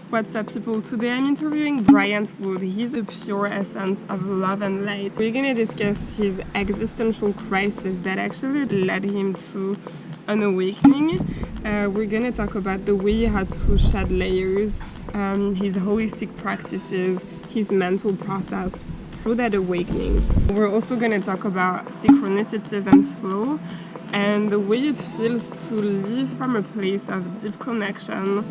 What's up, people? Today I'm interviewing Bryant Wood. He's the pure essence of love and light. We're going to discuss his existential crisis that actually led him to an awakening. We're going to talk about the way he had to shed layers, his holistic practices, his mental process through that awakening. We're also going to talk about synchronicities and flow, and the way it feels to live from a place of deep connection,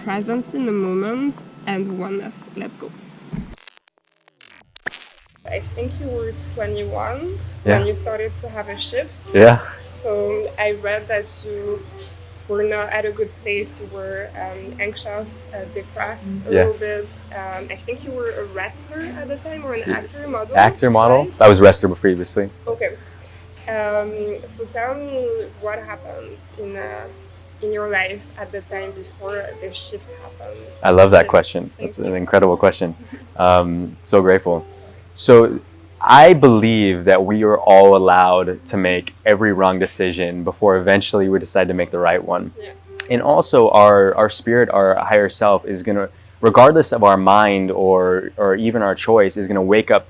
presence in the moment, and oneness. Let's go. I think you were 21 when you started to have a shift. Yeah. So I read that you were not at a good place. You were anxious, depressed a little bit. I think you were a wrestler at the time, or an actor, model. Actor, model. Right? I was wrestler previously. Okay. So tell me what happened in your life at the time before the shift happened. I love that question. That's an incredible question. So grateful. So I believe that we are all allowed to make every wrong decision before eventually we decide to make the right one. Yeah. And also our spirit, our higher self is going to, regardless of our mind or even our choice, is going to wake up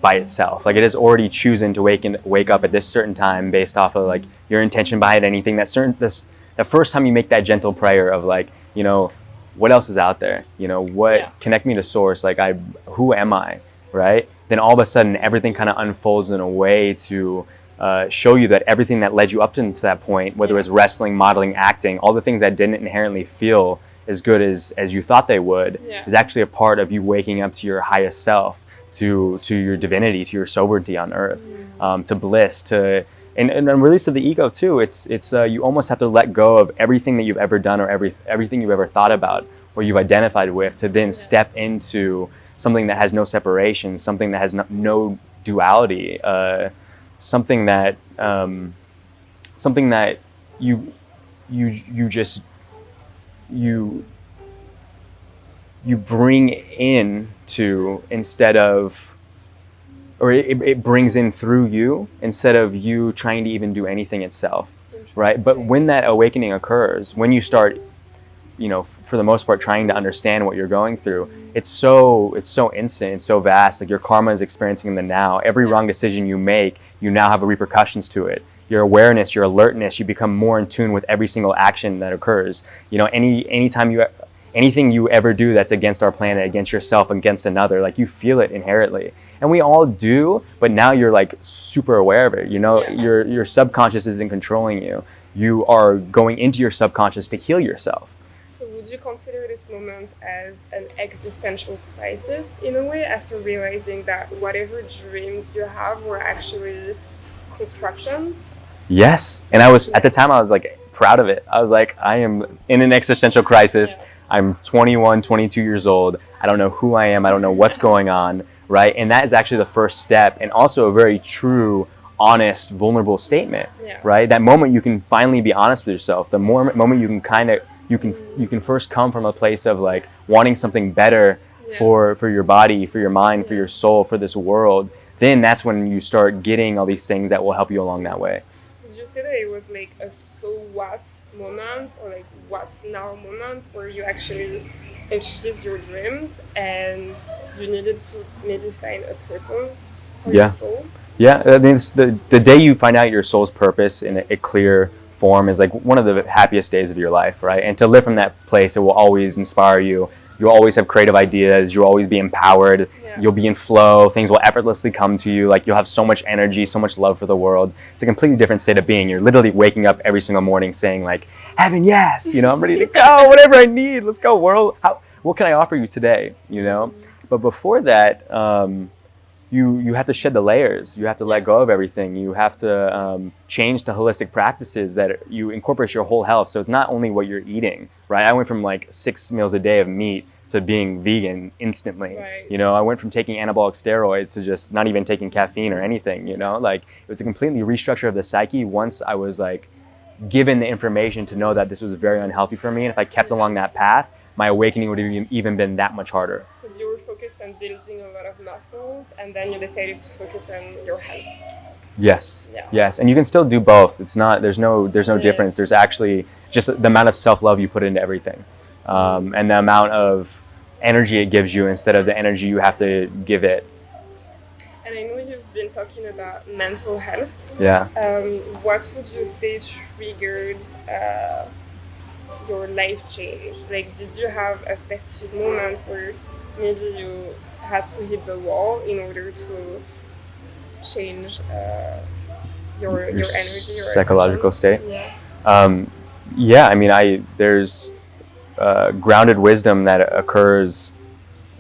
by itself. Like, it is already choosing to wake up at this certain time based off of like your intention behind anything. The first time you make that gentle prayer of like, you know, what else is out there? You know, connect me to source. Like, who am I? Right? Then all of a sudden everything kind of unfolds in a way to show you that everything that led you up to that point, whether it's wrestling, modeling, acting, all the things that didn't inherently feel as good as you thought they would, is actually a part of you waking up to your highest self, to your divinity, to your sovereignty on earth, to bliss, to and release of the ego too. It's you almost have to let go of everything that you've ever done or everything you've ever thought about or you've identified with, to then step into something that has no separation, something that has no duality, something that you bring in to, instead of, or it brings in through you instead of you trying to even do anything itself, right? But when that awakening occurs, when you start, you know, for the most part, trying to understand what you're going through, it's so instant, it's so vast. Like, your karma is experiencing in the now. Every wrong decision you make, you now have repercussions to it. Your awareness, your alertness, you become more in tune with every single action that occurs. You know, anything you ever do that's against our planet, against yourself, against another, like, you feel it inherently. And we all do, but now you're like super aware of it. You know, your subconscious isn't controlling you. You are going into your subconscious to heal yourself. So would you consider this moment as an existential crisis in a way, after realizing that whatever dreams you have were actually constructions? Yes. And at the time I was like proud of it. I was like, I am in an existential crisis. Yeah. I'm 21, 22 years old. I don't know who I am. I don't know what's going on, right? And that is actually the first step, and also a very true, honest, vulnerable statement, right? That moment you can finally be honest with yourself. The moment you can you can first come from a place of like wanting something better for your body, for your mind, for your soul, for this world. Then that's when you start getting all these things that will help you along that way. Did you say that it was like a so what moment, or like what's now moment, where you actually achieved your dreams and you needed to maybe find a purpose for your soul? Yeah, I mean, the day you find out your soul's purpose in a clear form is like one of the happiest days of your life, right? And to live from that place, it will always inspire you. You'll always have creative ideas. You'll always be empowered. You'll be in flow. Things will effortlessly come to you. Like, you'll have so much energy, so much love for the world. It's a completely different state of being. You're literally waking up every single morning saying like, heaven, yes, you know, I'm ready to go, whatever I need, let's go, world. What can I offer you today, you know? But before that, you have to shed the layers. You have to let go of everything. You have to change to holistic practices that you incorporate your whole health. So it's not only what you're eating, right? I went from like 6 meals a day of meat to being vegan instantly. Right. You know, I went from taking anabolic steroids to just not even taking caffeine or anything, you know? Like, it was a completely restructure of the psyche once I was like given the information to know that this was very unhealthy for me. And if I kept along that path, my awakening would have even been that much harder. Because you were focused on building a lot of muscles, and then you decided to focus on your health. Yes. Yes. And you can still do both. It's not, there's no difference. There's actually just the amount of self-love you put into everything. and the amount of energy it gives you instead of the energy you have to give it. And I know you've been talking about mental health. Yeah. What would you say triggered your life change? Like, did you have a specific moment where maybe you had to hit the wall in order to change your energy, your psychological attention? state? Yeah. Yeah, I mean, there's grounded wisdom that occurs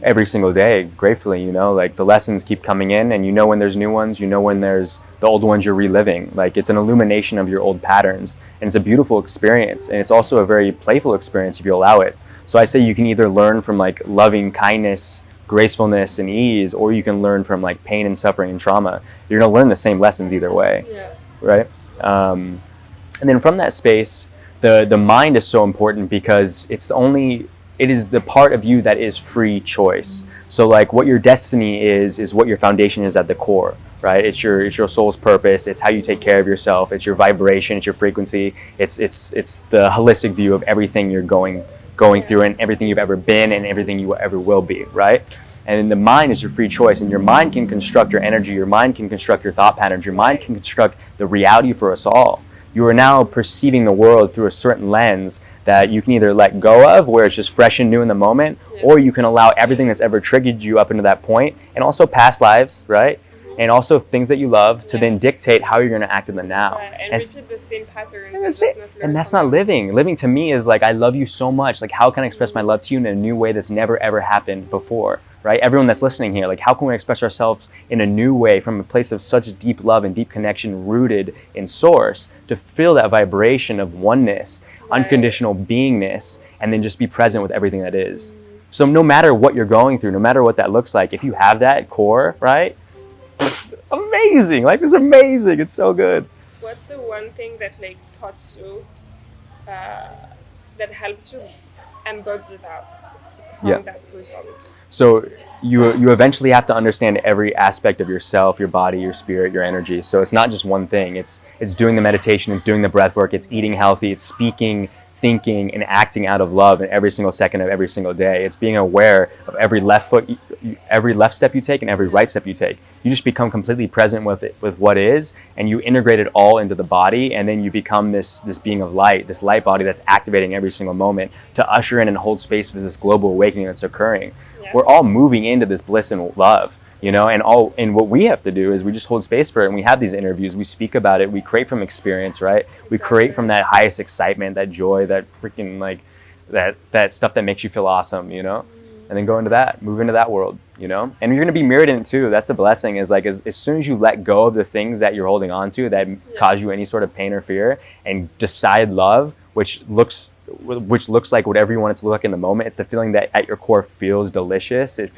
every single day, gratefully, like the lessons keep coming in, and when there's new ones, when there's the old ones you're reliving. Like, it's an illumination of your old patterns, and it's a beautiful experience, and it's also a very playful experience if you allow it. So I say you can either learn from like loving kindness, gracefulness, and ease, or you can learn from like pain and suffering and trauma. You're going to learn the same lessons either way. Yeah. Right? And then from that space, the mind is so important because it is the part of you that is free choice. So like what your destiny is what your foundation is at the core, right? It's your soul's purpose. It's how you take care of yourself. It's your vibration. It's your frequency. It's the holistic view of everything you're going through, and everything you've ever been, and everything you ever will be, right? And then the mind is your free choice, and your mind can construct your energy. Your mind can construct your thought patterns. Your mind can construct the reality for us all. You are now perceiving the world through a certain lens that you can either let go of, where it's just fresh and new in the moment, or you can allow everything that's ever triggered you up into that point, and also past lives, right? And also things that you love to then dictate how you're going to act in the now. And repeat the same patterns. And that's not living. Living to me is like, I love you so much. Like, how can I express my love to you in a new way that's never ever happened before, right? Everyone that's listening here, like, how can we express ourselves in a new way from a place of such deep love and deep connection rooted in source, to feel that vibration of oneness, unconditional beingness, and then just be present with everything that is. So no matter what you're going through, no matter what that looks like, if you have that core, right? Amazing. Life is amazing. It's so good. What's the one thing that like taught you that helped you embody that person? So you eventually have to understand every aspect of yourself, your body, your spirit, your energy. So it's not just one thing. It's doing the meditation, it's doing the breath work, it's eating healthy, it's speaking, thinking, and acting out of love in every single second of every single day. It's being aware of every left step you take and every right step you take. You just become completely present with what is, and you integrate it all into the body, and then you become this being of light, this light body that's activating every single moment to usher in and hold space for this global awakening that's occurring. Yeah. We're all moving into this bliss and love, and what we have to do is we just hold space for it, and we have these interviews, we speak about it, we create from experience, right? We create from that highest excitement, that joy, that freaking like that stuff that makes you feel awesome, and then move into that world, and you're going to be mirrored in it too. That's the blessing, is like as soon as you let go of the things that you're holding on to that cause you any sort of pain or fear, and decide love, which looks like whatever you want it to look like in the moment. It's the feeling that at your core feels delicious. It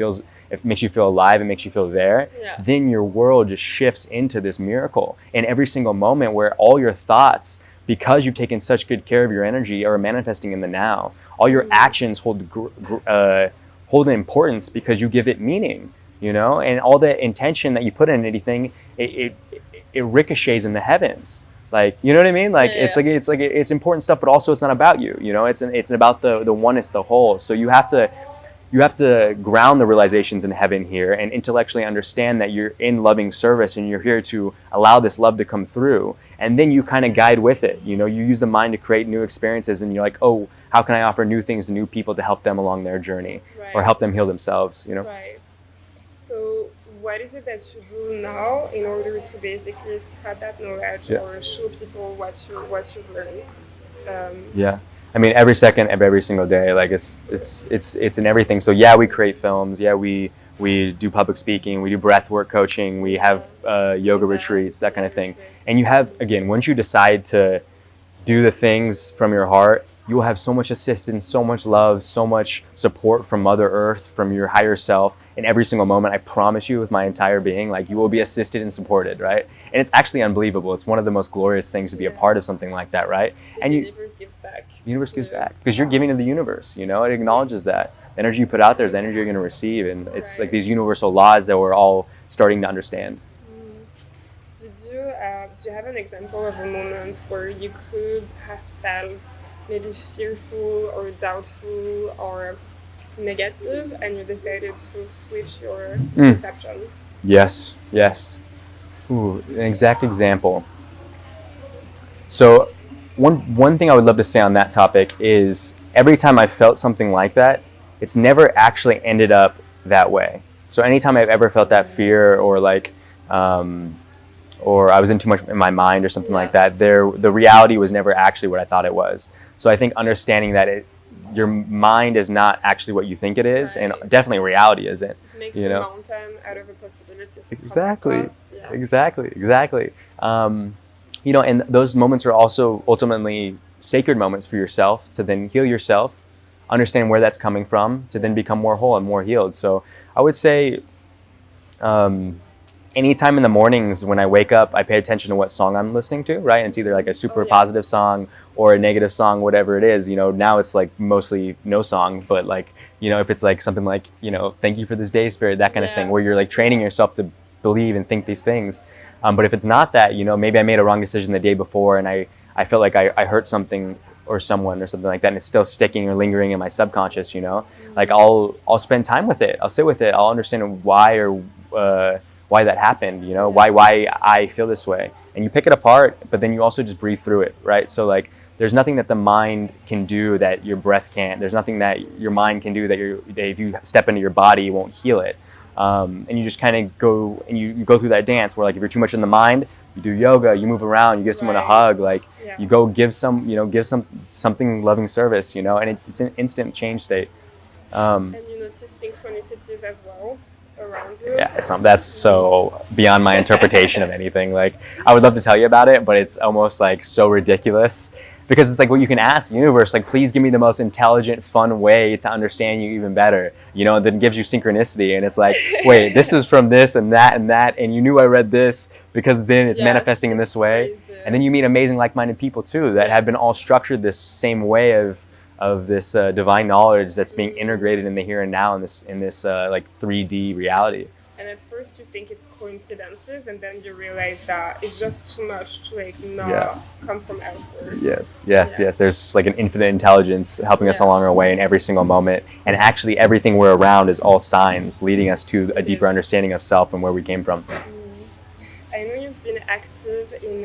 makes you feel alive. It makes you feel there. Yeah. Then your world just shifts into this miracle. And every single moment where all your thoughts, because you've taken such good care of your energy, are manifesting in the now. All your actions hold an importance because you give it meaning, and all the intention that you put in anything, it ricochets in the heavens. Like, you know what I mean? Like, yeah. It's important stuff, but also it's not about you. It's about the oneness, the whole. So you have to ground the realizations in heaven here, and intellectually understand that you're in loving service, and you're here to allow this love to come through. And then you kind of guide with it. You use the mind to create new experiences, and you're like, oh, how can I offer new things to new people to help them along their journey, or help them heal themselves? Right. So what is it that you do now in order to basically spread that knowledge or show people what you've learned? Yeah. I mean, every second of every single day, like it's in everything. So yeah, we create films. Yeah, we do public speaking. We do breathwork coaching. We have yoga retreats, that kind of thing. And you have, again, once you decide to do the things from your heart, you will have so much assistance, so much love, so much support from Mother Earth, from your higher self in every single moment. I promise you, with my entire being, like, you will be assisted and supported, right? And it's actually unbelievable. It's one of the most glorious things to be a part of something like that, right? And the universe gives back. The universe gives back because you're giving to the universe. It acknowledges that the energy you put out there is the energy you're going to receive, and it's like these universal laws that we're all starting to understand. Do you have an example of a moment where you could have felt maybe fearful or doubtful or negative, and you decided to switch your perception. Yes, yes. Ooh, an exact example. So one thing I would love to say on that topic is every time I felt something like that, it's never actually ended up that way. So anytime I've ever felt that fear or like or I was in too much in my mind or something like that, the reality was never actually what I thought it was. So I think understanding that your mind is not actually what you think it is, and definitely reality isn't. Makes a mountain out of a possibility. Exactly. Exactly. And those moments are also ultimately sacred moments for yourself to then heal yourself, understand where that's coming from, to then become more whole and more healed. So I would say anytime in the mornings when I wake up, I pay attention to what song I'm listening to, right? And it's either like a super positive song or a negative song, whatever it is. Now it's like mostly no song, but like, if it's like something like, thank you for this day, Spirit, that kind of thing, where you're like training yourself to believe and think these things. But if it's not that, maybe I made a wrong decision the day before and I felt like I hurt something or someone or something like that, and it's still sticking or lingering in my subconscious, like I'll spend time with it. I'll sit with it. I'll understand why that happened, why I feel this way. And you pick it apart, but then you also just breathe through it, right? So like there's nothing that the mind can do that your breath can't. There's nothing that your mind can do that if you step into your body, you won't heal it. And you just kind of go and you go through that dance where like if you're too much in the mind, you do yoga, you move around, you give someone a hug, like you go give something loving service, and it's an instant change state. And you notice synchronicities as well around you. Yeah, that's so beyond my interpretation of anything. Like I would love to tell you about it, but it's almost like so ridiculous. Because it's like what you can ask the universe, like, please give me the most intelligent, fun way to understand you even better, and then gives you synchronicity. And it's like, wait, this is from this and that, and you knew I read this because then it's manifesting in this way. Crazy. And then you meet amazing like-minded people too that have been all structured this same way of this divine knowledge that's being integrated in the here and now in this like 3D reality. And at first you think it's coincidences, and then you realize that it's just too much to like not come from elsewhere. Yes. There's like an infinite intelligence helping us along our way in every single moment. And actually everything we're around is all signs leading us to a deeper understanding of self and where we came from. I know you've been active in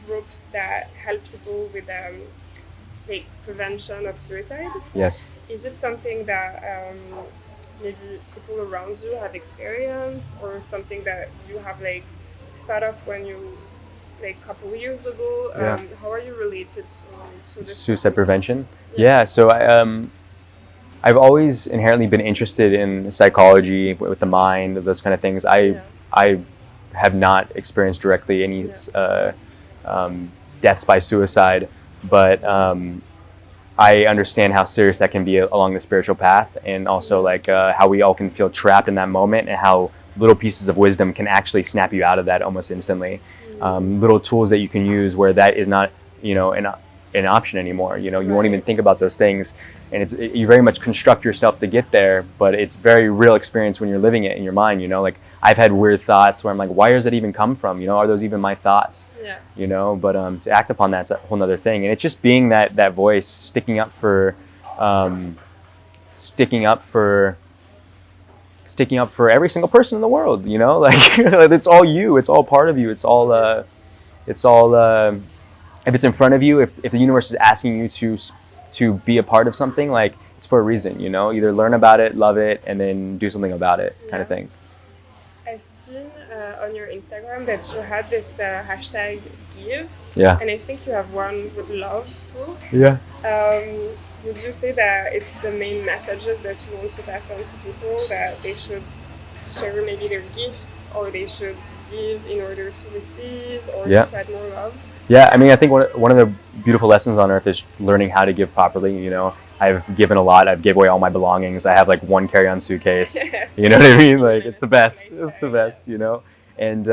groups that help people with like prevention of suicide. Yes. Is it something that maybe people around you have experienced, or something that you have like start off when you like a couple years ago? How are you related to this suicide prevention? So I've always inherently been interested in psychology with the mind, those kind of things. I have not experienced directly any deaths by suicide, but I understand how serious that can be along the spiritual path, and also like how we all can feel trapped in that moment, and how little pieces of wisdom can actually snap you out of that almost instantly. Little tools that you can use where that is not, an option anymore. You won't even think about those things, and you very much construct yourself to get there, but it's very real experience when you're living it in your mind. Like I've had weird thoughts where I'm like, why does it even come from? Are those even my thoughts? But to act upon that's a whole nother thing. And it's just being that voice, sticking up for every single person in the world, like it's all you, it's all part of you, it's all if it's in front of you, if the universe is asking you to be a part of something, like it's for a reason, either learn about it, love it, and then do something about it, kind of thing. I've seen on your Instagram that you had this hashtag give, and I think you have one with love too. Would you say that it's the main messages that you want to pass on to people, that they should share maybe their gifts, or they should give in order to receive, or spread more love? I mean, I think one of the beautiful lessons on earth is learning how to give properly. I've given a lot. I've gave away all my belongings. I have like one carry-on suitcase. You know what I mean? Like it's the best. It's the best. And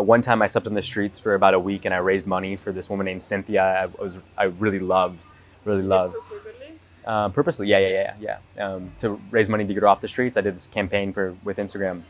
one time I slept on the streets for about a week, and I raised money for this woman named Cynthia. I really loved. Purposely, to raise money to get her off the streets. I did this campaign with Instagram.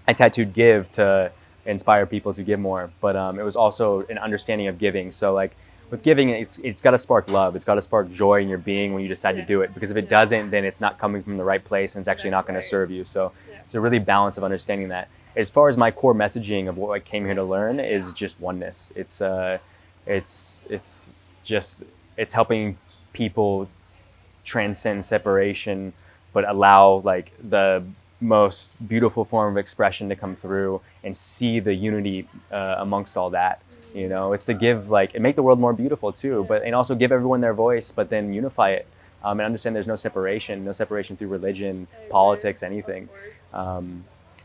I tattooed "give" to inspire people to give more, but it was also an understanding of giving. So like with giving, it's got to spark love. It's got to spark joy in your being when you decide to do it. Because if it doesn't, then it's not coming from the right place, and it's actually not going to serve you. So it's a really balance of understanding that. As far as my core messaging of what I came here to learn is just oneness. It's helping people transcend separation, but allow like the most beautiful form of expression to come through and see the unity amongst all that. You know, it's to give like and make the world more beautiful too, and also give everyone their voice, but then unify it and understand there's no separation through religion, politics, anything.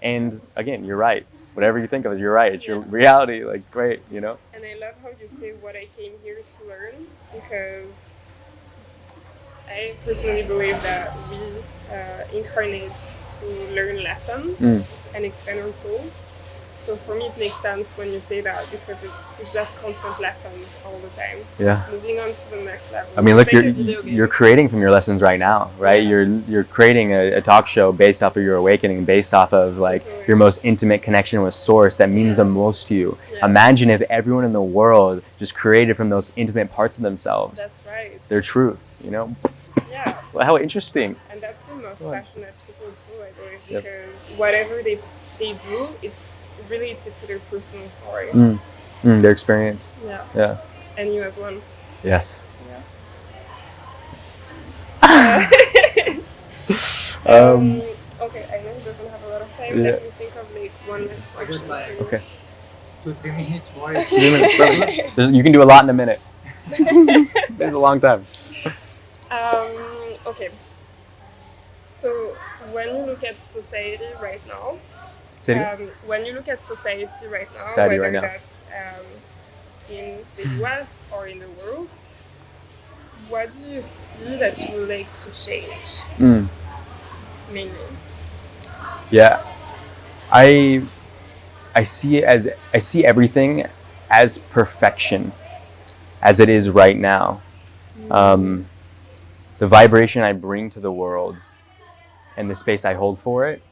And again, you're right. Whatever you think of, you're right. It's your reality. Like, great, you know. And I love how you say what I came here to learn, because I personally believe that we incarnate to learn lessons and expand our soul. So for me, it makes sense when you say that, because it's just constant lessons all the time. Yeah. Moving on to the next level. I mean, look, you're creating from your lessons right now, right? You're creating a talk show based off of your awakening, based off of like your most intimate connection with Source that means the most to you. Yeah. Imagine if everyone in the world just created from those intimate parts of themselves. That's right. Their truth, you know? Yeah. Well, how interesting. And that's the most passionate people too, I believe, because whatever they do, it's related to their personal story. Their experience. Yeah. And you as well. Yes. Yeah. Okay, I know he doesn't have a lot of time. Let me think of like one last question. Okay. 2-3 minutes more. 3 minutes. You can do a lot in a minute. It's a long time. Okay. So when you look at society right now, when you look at society right now, whether that's in the US or in the world, what do you see that you would like to change? Mainly. Yeah, I see everything as perfection, as it is right now. The vibration I bring to the world and the space I hold for it,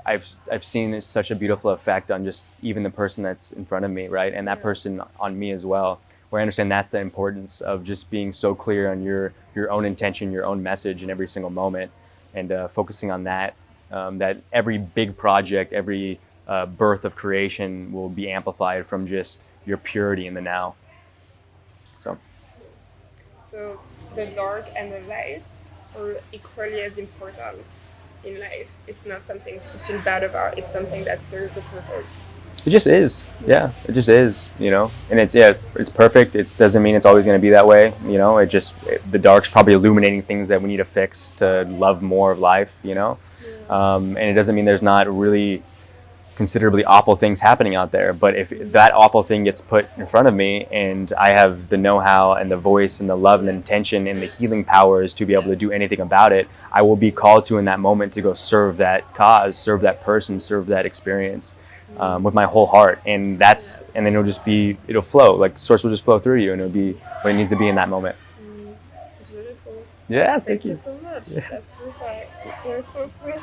I've seen such a beautiful effect on just even the person that's in front of me, right? And that person on me as well, where I understand that's the importance of just being so clear on your own intention, your own message in every single moment, and focusing on that, that every big project, every birth of creation will be amplified from just your purity in the now. So the dark and the light are equally as important in life. It's not something to feel bad about. It's something that serves a purpose. It just is. Yeah, it just is, you know. And it's perfect. It doesn't mean it's always going to be that way, you know. The dark's probably illuminating things that we need to fix to love more of life, you know. And it doesn't mean there's not really considerably awful things happening out there. But if that awful thing gets put in front of me and I have the know-how and the voice and the love and the intention and the healing powers to be able to do anything about it, I will be called to in that moment to go serve that cause, serve that person, serve that experience with my whole heart. And then it'll flow. Like Source will just flow through you, and it'll be what it needs to be in that moment. Beautiful. Yeah, thank you so much. Yeah. That's perfect. You're so sweet.